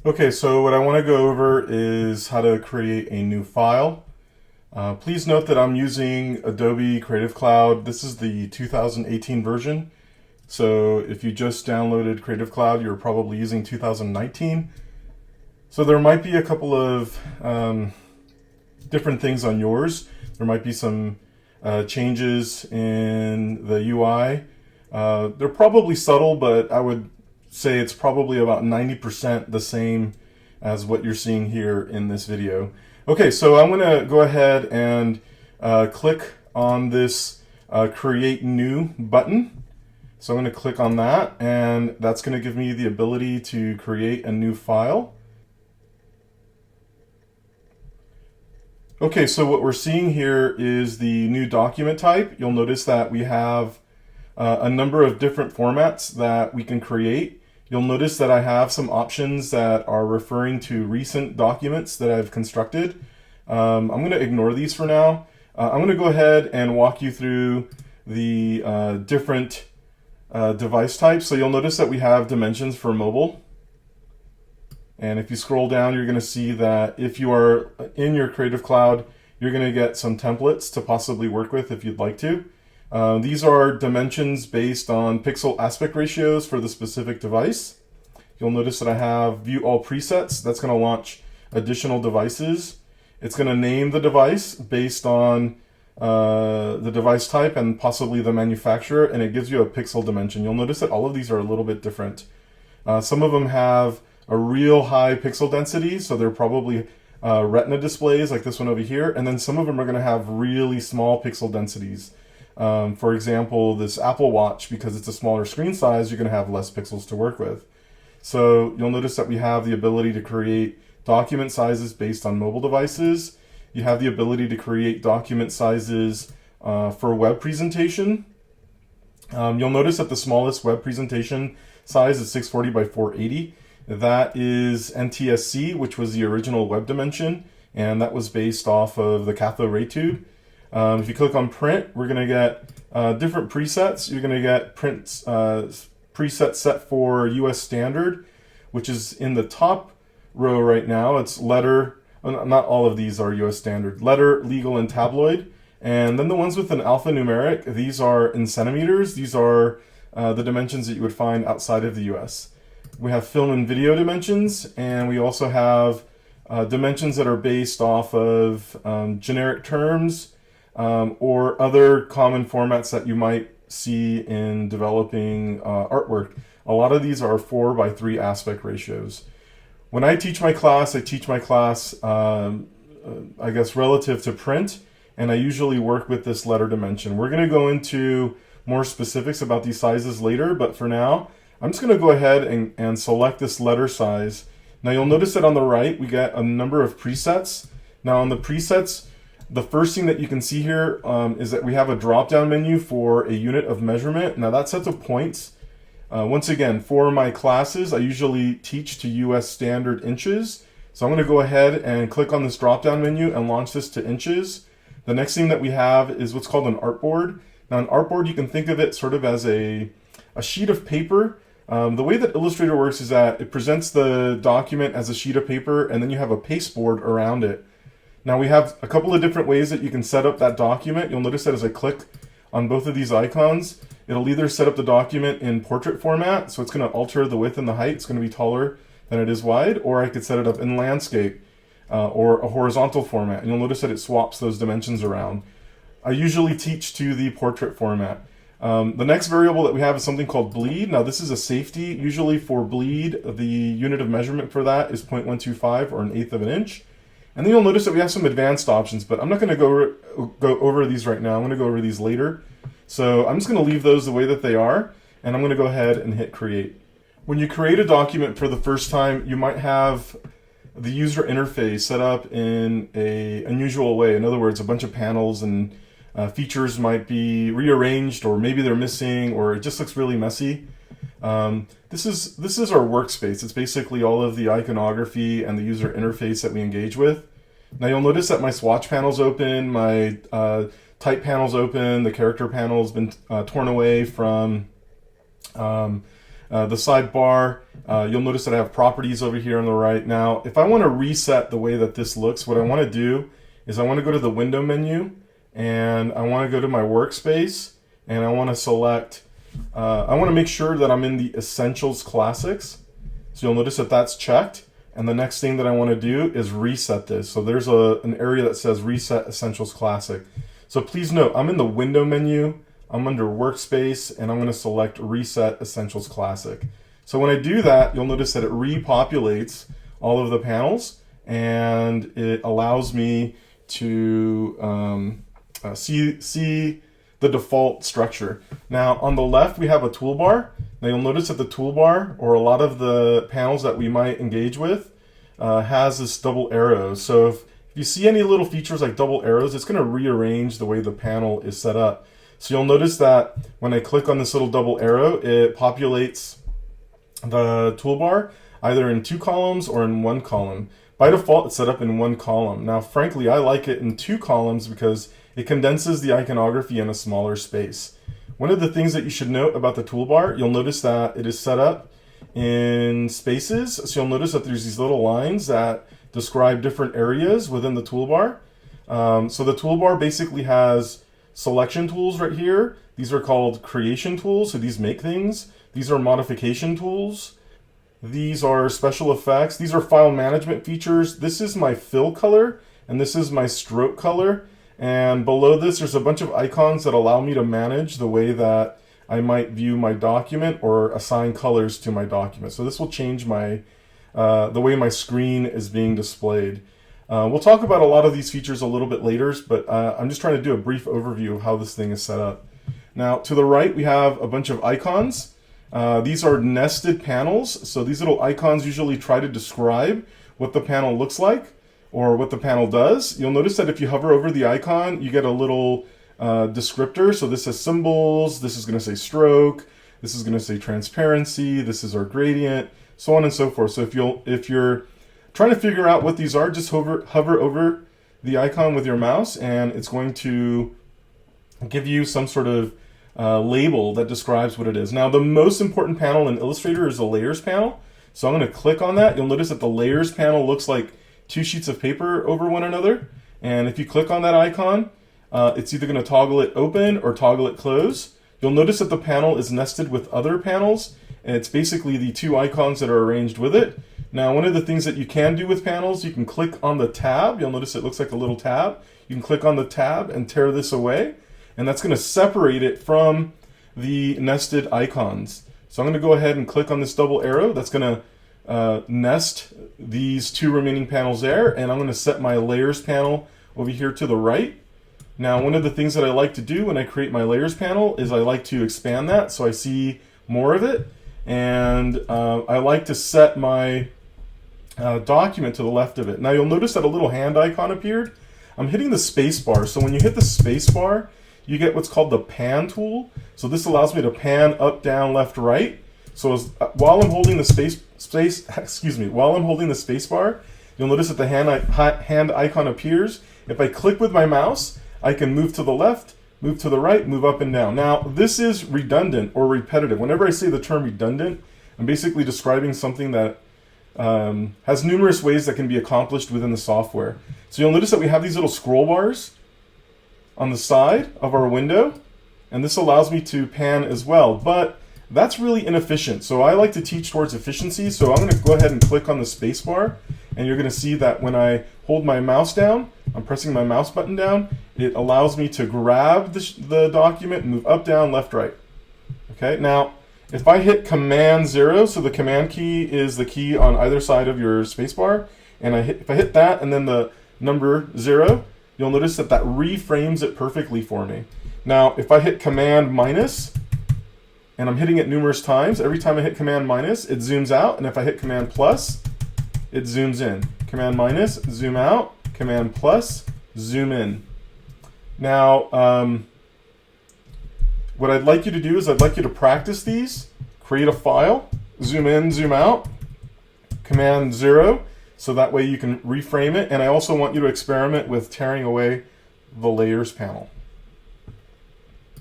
Okay, so what I want to go over is how to create a new file. Please note that I'm using Adobe Creative Cloud. This is the 2018 version. So if you just downloaded Creative Cloud, you're probably using 2019. So there might be a couple of different things on yours. There might be some changes in the UI. They're probably subtle, but I would say it's probably about 90% the same as what you're seeing here in this video. Okay, so I'm going to go ahead and click on this Create New button. So I'm going to click on that, and that's going to give me the ability to create a new file. Okay, so what we're seeing here is the new document type. You'll notice that we have a number of different formats that we can create. You'll notice that I have some options that are referring to recent documents that I've constructed. I'm going to ignore these for now. I'm going to go ahead and walk you through the different device types. So you'll notice that we have dimensions for mobile. And if you scroll down, you're going to see that if you are in your Creative Cloud, you're going to get some templates to possibly work with if you'd like to. These are dimensions based on pixel aspect ratios for the specific device. You'll notice that I have view all presets. That's going to launch additional devices. It's going to name the device based on the device type and possibly the manufacturer, and it gives you a pixel dimension. You'll notice that all of these are a little bit different. Some of them have a real high pixel density, so they're probably retina displays like this one over here, and then some of them are going to have really small pixel densities. For example, this Apple Watch, because it's a smaller screen size, you're going to have less pixels to work with. So you'll notice that we have the ability to create document sizes based on mobile devices. You have the ability to create document sizes for web presentation. You'll notice that the smallest web presentation size is 640 by 480. That is NTSC, which was the original web dimension, and that was based off of the cathode ray tube. If you click on print, we're going to get different presets. You're going to get print preset set for US standard, which is in the top row right now. It's letter, not all of these are US standard, letter, legal, and tabloid. And then the ones with an alphanumeric, these are in centimeters. These are the dimensions that you would find outside of the US. We have film and video dimensions, and we also have dimensions that are based off of generic terms or other common formats that you might see in developing artwork. A lot of these are 4 by 3 aspect ratios. When I teach my class, I teach my class, I guess, relative to print, and I usually work with this letter dimension. We're going to go into more specifics about these sizes later, but for now, I'm just going to go ahead and select this letter size. Now you'll notice that on the right, we get a number of presets. Now on the presets, the first thing that you can see here is that we have a drop-down menu for a unit of measurement. Now that's set to points. Once again, for my classes, I usually teach to US standard inches. So I'm going to go ahead and click on this drop-down menu and launch this to inches. The next thing that we have is what's called an artboard. Now an artboard, you can think of it sort of as a sheet of paper. The way that Illustrator works is that it presents the document as a sheet of paper, and then you have a pasteboard around it. Now we have a couple of different ways that you can set up that document. You'll notice that as I click on both of these icons, it'll either set up the document in portrait format, so it's going to alter the width and the height. It's going to be taller than it is wide, or I could set it up in landscape or a horizontal format. And you'll notice that it swaps those dimensions around. I usually teach to the portrait format. The next variable that we have is something called bleed. Now this is a safety. Usually for bleed, the unit of measurement for that is 0.125 or 1/8 of an inch. And then you'll notice that we have some advanced options, but I'm not going to go over these right now. I'm going to go over these later. So I'm just going to leave those the way that they are, and I'm going to go ahead and hit create. When you create a document for the first time, you might have the user interface set up in an unusual way. In other words, a bunch of panels and features might be rearranged, or maybe they're missing, or it just looks really messy. This is our workspace. It's basically all of the iconography and the user interface that we engage with. Now you'll notice that my swatch panel's open, my type panel's open, the character panel's been torn away from The sidebar, you'll notice that I have properties over here on the right. Now, if I want to reset the way that this looks, what I want to do is I want to go to the window menu, and I want to go to my workspace, and I want to select, I want to make sure that I'm in the Essentials Classics. So you'll notice that that's checked. And the next thing that I want to do is reset this. So there's an area that says Reset Essentials Classic. So please note, I'm in the window menu, I'm under Workspace, and I'm going to select Reset Essentials Classic. So when I do that, you'll notice that it repopulates all of the panels, and it allows me to see the default structure. Now on the left we have a toolbar. Now you'll notice that the toolbar, or a lot of the panels that we might engage with, has this double arrow. So if you see any little features like double arrows, it's going to rearrange the way the panel is set up. So you'll notice that when I click on this little double arrow, it populates the toolbar either in 2 columns or in 1 column. By default, it's set up in 1 column. Now, frankly, I like it in 2 columns because it condenses the iconography in a smaller space. One of the things that you should note about the toolbar, you'll notice that it is set up in spaces. So you'll notice that there's these little lines that describe different areas within the toolbar. So the toolbar basically has selection tools right here. These are called creation tools, so these make things. These are modification tools. These are special effects. These are file management features. This is my fill color, and this is my stroke color. And below this, there's a bunch of icons that allow me to manage the way that I might view my document or assign colors to my document. So this will change my the way my screen is being displayed. We'll talk about a lot of these features a little bit later, but I'm just trying to do a brief overview of how this thing is set up. Now, to the right, we have a bunch of icons. These are nested panels. So these little icons usually try to describe what the panel looks like or what the panel does. You'll notice that if you hover over the icon, you get a little descriptor. So this says symbols, this is going to say stroke, this is going to say transparency, this is our gradient, so on and so forth. So if you're trying to figure out what these are, just hover over the icon with your mouse, and it's going to give you some sort of label that describes what it is. Now, the most important panel in Illustrator is the Layers panel. So I'm going to click on that. You'll notice that the Layers panel looks like 2 sheets of paper over one another. And if you click on that icon, it's either going to toggle it open or toggle it close. You'll notice that the panel is nested with other panels, and it's basically the 2 icons that are arranged with it. Now, one of the things that you can do with panels, you can click on the tab. You'll notice it looks like a little tab. You can click on the tab and tear this away, and that's going to separate it from the nested icons. So I'm going to go ahead and click on this double arrow. That's going to nest these 2 remaining panels there, and I'm going to set my Layers panel over here to the right. Now, one of the things that I like to do when I create my Layers panel is I like to expand that so I see more of it, and I like to set my document to the left of it. Now you'll notice that a little hand icon appeared. I'm hitting the space bar. So when you hit the space bar, you get what's called the pan tool. So this allows me to pan up, down, left, right. So while I'm holding the while I'm holding the space bar, you'll notice that the hand icon appears. If I click with my mouse, I can move to the left, move to the right, move up and down. Now, this is redundant or repetitive. Whenever I say the term redundant, I'm basically describing something that has numerous ways that can be accomplished within the software. So you'll notice that we have these little scroll bars on the side of our window, and this allows me to pan as well, but that's really inefficient. So I like to teach towards efficiency, so I'm going to go ahead and click on the space bar, and you're going to see that when I hold my mouse down, I'm pressing my mouse button down, it allows me to grab the document and move up, down, left, right. Okay, now if I hit Command 0, so the Command key is the key on either side of your spacebar, and if I hit that and then the number 0, you'll notice that that reframes it perfectly for me. Now, if I hit Command minus, and I'm hitting it numerous times, every time I hit Command minus, it zooms out, and if I hit Command plus, it zooms in. Command minus, zoom out, Command plus, zoom in. Now, what I'd like you to do is I'd like you to practice these, create a file, zoom in, zoom out, Command 0, so that way you can reframe it. And I also want you to experiment with tearing away the Layers panel.